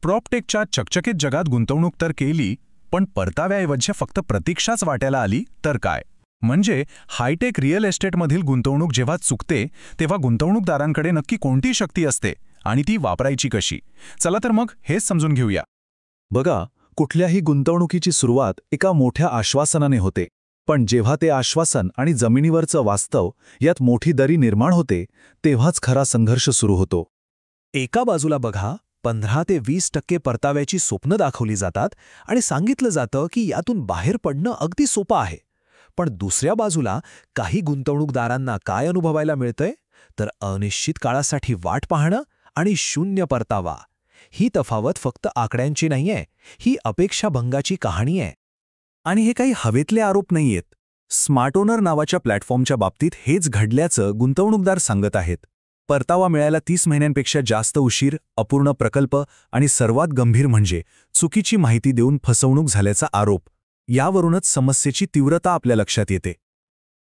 प्रॉपटेकच्या चकचकीत जगात गुंतवणूक तर केली, पण परताव्याऐवजी फक्त प्रतीक्षाच वाट्याला आली तर काय? म्हणजे हायटेक रिअल एस्टेटमधील गुंतवणूक जेव्हा चुकते तेव्हा गुंतवणूकदारांकडे नक्की कोणती शक्ती असते आणि ती वापरायची कशी? चला तर मग हेच समजून घेऊया. बघा, कुठल्याही गुंतवणुकीची सुरुवात एका मोठ्या आश्वासनाने होते. पण जेव्हा ते आश्वासन आणि जमिनीवरचं वास्तव यात मोठी दरी निर्माण होते, तेव्हाच खरा संघर्ष सुरू होतो. एका बाजूला बघा, 15 ते 20% परताव्याची स्वप्न दाखवली जातात आणि सांगितलं जातं की यातून बाहेर पडणं अगदी सोपं आहे. पण दुसऱ्या बाजूला काही गुंतवणूकदारांना काय अनुभवायला मिळतंय? तर अनिश्चित काळासाठी वाट पाहणं आणि शून्य परतावा. ही तफावत फक्त आकड्यांची नाहीये, ही अपेक्षाभंगाची कहाणी आहे. आणि हे काही हवेतले आरोप नाहीयेत. स्मार्ट ओनर नावाच्या प्लॅटफॉर्मच्या बाबतीत हेच घडल्याचं गुंतवणूकदार सांगत आहेत. परतावा मिळायला 30 महिन्यांपेक्षा जास्त उशीर, अपूर्ण प्रकल्प आणि सर्वात गंभीर म्हणजे चुकीची माहिती देऊन फसवणूक झाल्याचा आरोप. यावरूनच समस्येची तीव्रता आपल्या लक्षात येते.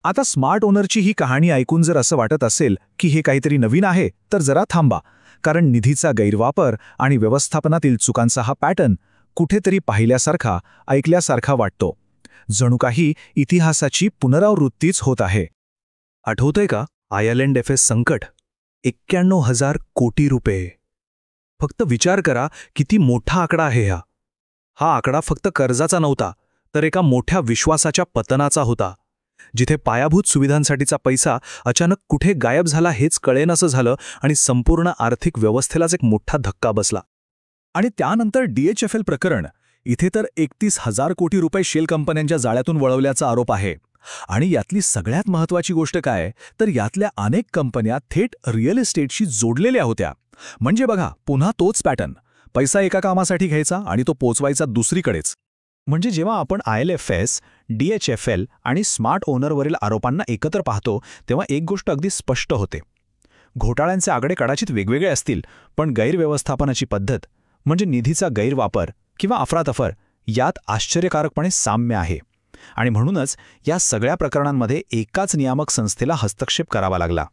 आता स्मार्ट ओनरची ही कहाणी ऐकून जर असं वाटत असेल की हे काहीतरी नवीन आहे, तर जरा थांबा. कारण निधीचा गैरवापर आणि व्यवस्थापनातील चुकांचा हा पॅटर्न कुठेतरी पाहिल्यासारखा, ऐकल्यासारखा वाटतो. जणू काही इतिहासाची पुनरावृत्तीच होत आहे. आठवतंय का IL&FS संकट? 91,000 कोटी रुपये. फक्त विचार करा किती मोठा आकडा आहे हा. हा आकडा फक्त कर्जाचा नव्हता, तर एका मोठ्या विश्वासाच्या पतनाचा होता. जिथे पायाभूत सुविधांसाठीचा पैसा अचानक कुठे गायब झाला हेच कळेनासं झालं आणि संपूर्ण आर्थिक व्यवस्थेलाच एक मोठा धक्का बसला. आणि त्यानंतर DHFL प्रकरण. इथे तर 31,000 कोटी रुपये शेल कंपन्यांच्या जाळ्यातून वळवल्याचा आरोप आहे. आणि यातली सगळ्यात महत्त्वाची गोष्ट काय, तर यातल्या अनेक कंपन्या थेट रिअल इस्टेटशी जोडलेल्या होत्या. म्हणजे बघा, पुन्हा तोच पॅटर्न. पैसा एका कामासाठी घ्यायचा आणि तो पोचवायचा दुसरीकडेच. म्हणजे जेव्हा आपण IL&FS, DHFL आणि स्मार्ट ओनरवरील आरोपांना एकत्र पाहतो, तेव्हा एक गोष्ट अगदी स्पष्ट होते. घोटाळ्यांचे आकडे कदाचित वेगवेगळे असतील, पण गैरव्यवस्थापनाची पद्धत म्हणजे निधीचा गैरवापर किंवा अफरातफर यात आश्चर्यकारकपणे साम्य आहे. आणि म्हणूनच या सगळ्या प्रकरणांमध्ये एकाच नियामक संस्थेला हस्तक्षेप करावा लागला.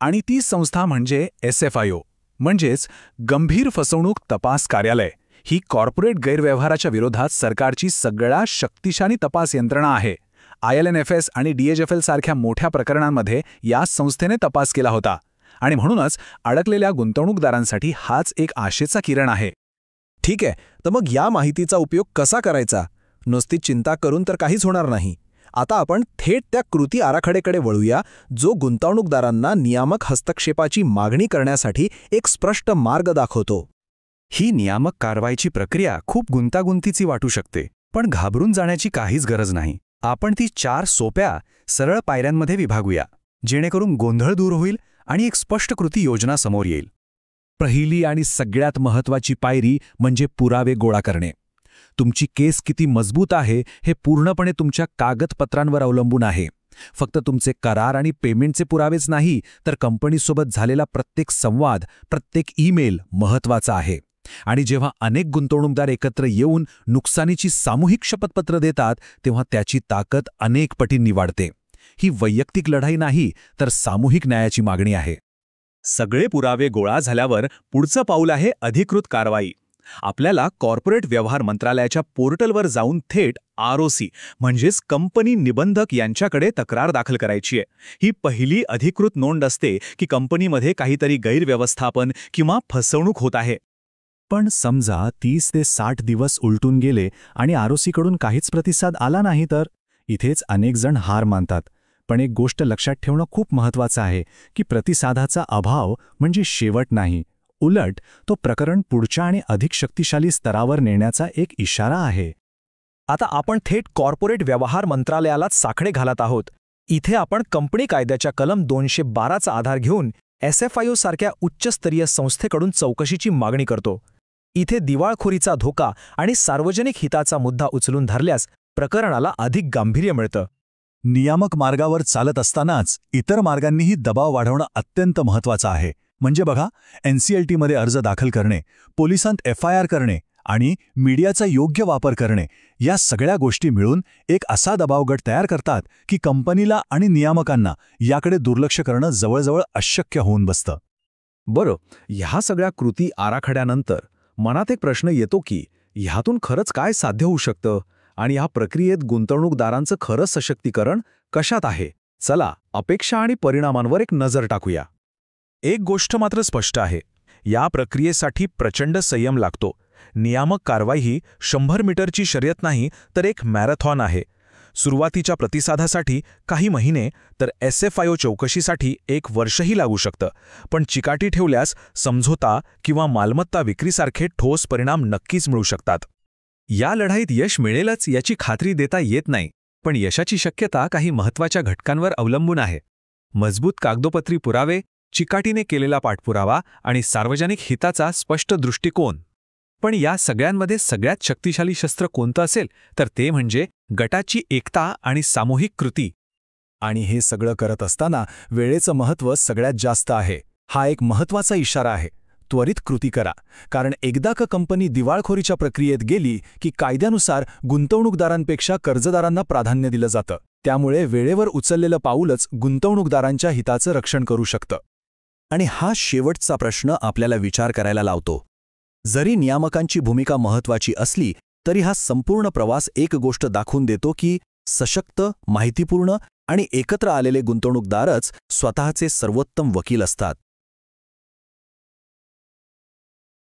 आणि ती संस्था म्हणजे SFIO, म्हणजेच गंभीर फसवणूक तपास कार्यालय. ही कॉर्पोरेट गैरव्यवहाराच्या विरोधात सरकारची सगळ्यात शक्तिशाली तपास यंत्रणा आहे. IL&FS आणि DHFL सारख्या मोठ्या प्रकरणांमध्ये याच संस्थेने तपास केला होता. आणि म्हणूनच अडकलेल्या गुंतवणूकदारांसाठी हाच एक आशेचा किरण आहे. ठीक आहे, तर मग या माहितीचा उपयोग कसा करायचा? नुसती चिंता करून तर काहीच होणार नाही. आता आपण थेट त्या कृती आराखड्याकडे वळूया, जो गुंतवणूकदारांना नियामक हस्तक्षेपाची मागणी करण्यासाठी एक स्पष्ट मार्ग दाखवतो. ही नियामक कारवाईची प्रक्रिया खूप गुंतागुंतीची वाटू शकते, पण घाबरून जाण्याची काहीच गरज नाही. आपण ती 4 सोप्या, सरळ पायऱ्यांमध्ये विभागूया, जेणेकरून गोंधळ दूर होईल आणि एक स्पष्ट कृती योजना समोर येईल. पहिली आणि सगळ्यात महत्त्वाची पायरी म्हणजे पुरावे गोळा करणे. तुमची केस किती मजबूत आहे हे पूर्णपणे तुमच्या कागदपत्रांवर अवलंबून आहे. फक्त तुमचे करार आणि पेमेंटचे पुरावेच नाही, तर कंपनीसोबत झालेला प्रत्येक संवाद, प्रत्येक ईमेल महत्त्वाचा आहे. आणि जेव्हा अनेक गुंतवणूकदार एकत्र येऊन नुकसानीची सामूहिक शपथपत्र देतात, तेव्हा त्याची ताकद अनेक पटींनी वाढते. ही वैयक्तिक लढाई नाही, तर सामूहिक न्यायाची मागणी आहे. सगळे पुरावे गोळा झाल्यावर पुढचं पाऊल आहे अधिकृत कारवाई. आपल्याला कॉर्पोरेट व्यवहार मंत्रालयाच्या पोर्टलवर जाऊन थेट ROC म्हणजेच कंपनी निबंधक यांच्याकडे तक्रार दाखल करायची आहे. ही पहिली अधिकृत नोंद असते की कंपनीमध्ये काहीतरी गैरव्यवस्थापन किंवा फसवणूक होत आहे. पण समजा 30 ते 60 दिवस उलटून गेले आणि ROCकडून काहीच प्रतिसाद आला नाही, तर इथेच अनेक जण हार मानतात. पण एक गोष्ट लक्षात ठेवणं खूप महत्त्वाचं आहे की प्रतिसादाचा अभाव म्हणजे शेवट नाही. उलट तो प्रकरण पुढच्या आणि अधिक शक्तिशाली स्तरावर नेण्याचा एक इशारा आहे. आता आपण थेट कॉर्पोरेट व्यवहार मंत्रालयालाच साखळे घालत आहोत. इथे आपण कंपनी कायद्याच्या कलम 212चा आधार घेऊन SFIO सारख्या उच्चस्तरीय संस्थेकडून चौकशीची मागणी करतो. इथे दिवाळखोरीचा धोका आणि सार्वजनिक हिताचा मुद्दा उचलून धरल्यास प्रकरणाला अधिक गांभीर्य मिळतं. नियामक मार्गावर चालत असतानाच इतर मार्गांनीही दबाव वाढवणं अत्यंत महत्त्वाचं आहे. म्हणजे बघा, NCLTमध्ये अर्ज दाखल करणे, पोलिसांत FIR करणे आणि मीडियाचा योग्य वापर करणे, या सगळ्या गोष्टी मिळून एक असा दबावगट तयार करतात की कंपनीला आणि नियामकांना याकडे दुर्लक्ष करणं जवळजवळ अशक्य होऊन बसतं. बरं, ह्या सगळ्या कृती आराखड्यानंतर मनात एक प्रश्न येतो की ह्यातून खरंच काय साध्य होऊ शकतं आणि या प्रक्रियेत गुंतवणूकदारांचं खरं सशक्तीकरण कशात आहे? चला, अपेक्षा आणि परिणामांवर एक नजर टाकूया. एक गोष्ट मात्र स्पष्ट आहे, या प्रक्रियेसाठी प्रचंड संयम लागतो. नियामक कारवाई ही 100 मीटरची शर्यत नाही, तर एक मॅरेथॉन आहे. सुरुवातीच्या प्रतिसादासाठी काही महिने, तर SFIO चौकशीसाठी 1 वर्षही लागू शकतं. पण चिकाटी ठेवल्यास समझोता किंवा मालमत्ता विक्रीसारखे ठोस परिणाम नक्कीच मिळू शकतात. या लढाईत यश मिळेलच याची खात्री देता येत नाही, पण यशाची शक्यता काही महत्त्वाच्या घटकांवर अवलंबून आहे. मजबूत कागदोपत्री पुरावे, चिकाटीने केलेला पाठपुरावा आणि सार्वजनिक हिताचा स्पष्ट दृष्टिकोन. पण या सगळ्यांमध्ये सगळ्यात शक्तिशाली शस्त्र कोणतं असेल तर ते म्हणजे गटाची एकता आणि सामूहिक कृती. आणि हे सगळं करत असताना वेळेचं महत्त्व सगळ्यात जास्त आहे. हा एक महत्त्वाचा इशारा आहे. त्वरित कृती करा, कारण एकदा का कंपनी दिवाळखोरीच्या प्रक्रियेत गेली की कायद्यानुसार गुंतवणूकदारांपेक्षा कर्जदारांना प्राधान्य दिलं जातं. त्यामुळे वेळेवर उचललेलं पाऊलच गुंतवणूकदारांच्या हिताचं रक्षण करू शकतं. आणि हा शेवटचा प्रश्न आपल्याला विचार करायला लावतो. जरी नियामकांची भूमिका महत्त्वाची असली तरी हा संपूर्ण प्रवास एक गोष्ट दाखवून देतो की सशक्त, माहितीपूर्ण आणि एकत्र आलेले गुंतवणूकदारच स्वतःचे सर्वोत्तम वकील असतात.